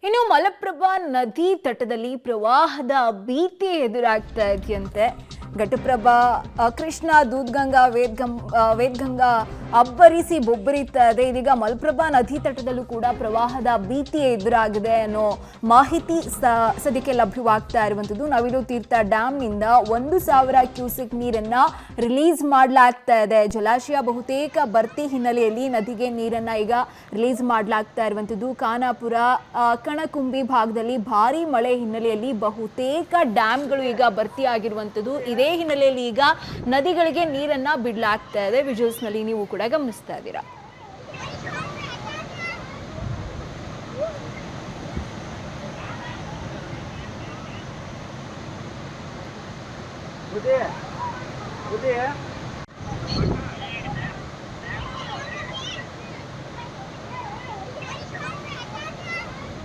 ಇನ್ನು ಮಲಪ್ರಭಾ ನದಿ ತಟದಲ್ಲಿ ಪ್ರವಾಹದ ಭೀತಿ ಎದುರಾಗ್ತಾ ಇದೆಯಂತೆ. ಘಟಪ್ರಭಾ, ಕೃಷ್ಣ, ದೂದ್ಗಂಗಾ, ವೇದ್ಗಂಗಾ ಅಬ್ಬರಿಸಿ ಬೊಬ್ಬರಿತಾ ಇದೆ. ಇದೀಗ ಮಲಪ್ರಭಾ ನದಿ ತಟದಲ್ಲೂ ಕೂಡ ಪ್ರವಾಹದ ಭೀತಿ ಎದುರಾಗಿದೆ ಅನ್ನೋ ಮಾಹಿತಿ ಸದ್ಯಕ್ಕೆ ಲಭ್ಯವಾಗ್ತಾ ಇರುವಂಥದ್ದು. ನವಿಲು ತೀರ್ಥ ಡ್ಯಾಂನಿಂದ 1,000 ಕ್ಯೂಸೆಕ್ ನೀರನ್ನ ರಿಲೀಸ್ ಮಾಡಲಾಗ್ತಾ ಇದೆ. ಜಲಾಶಯ ಬಹುತೇಕ ಭರ್ತಿ ಹಿನ್ನೆಲೆಯಲ್ಲಿ ನದಿಗೆ ನೀರನ್ನ ಈಗ ರಿಲೀಸ್ ಮಾಡಲಾಗ್ತಾ ಇರುವಂಥದ್ದು. ಖಾನಾಪುರ, ಕಣಕುಂಬಿ ಭಾಗದಲ್ಲಿ ಭಾರಿ ಮಳೆ ಹಿನ್ನೆಲೆಯಲ್ಲಿ ಬಹುತೇಕ ಡ್ಯಾಂಗಳು ಈಗ ಭರ್ತಿ ಆಗಿರುವಂಥದ್ದು. ಇದೇ ಹಿನ್ನೆಲೆಯಲ್ಲಿ ಈಗ ನದಿಗಳಿಗೆ ನೀರನ್ನ ಬಿಡಲಾಗ್ತಾ ಇದೆ. ವಿಜುವಲ್ಸ್ ನಲ್ಲಿ ನೀವು ಕೂಡ ಗಮನಿಸ್ತಾ ಇದ್ದೀರಾ. ಉದಯ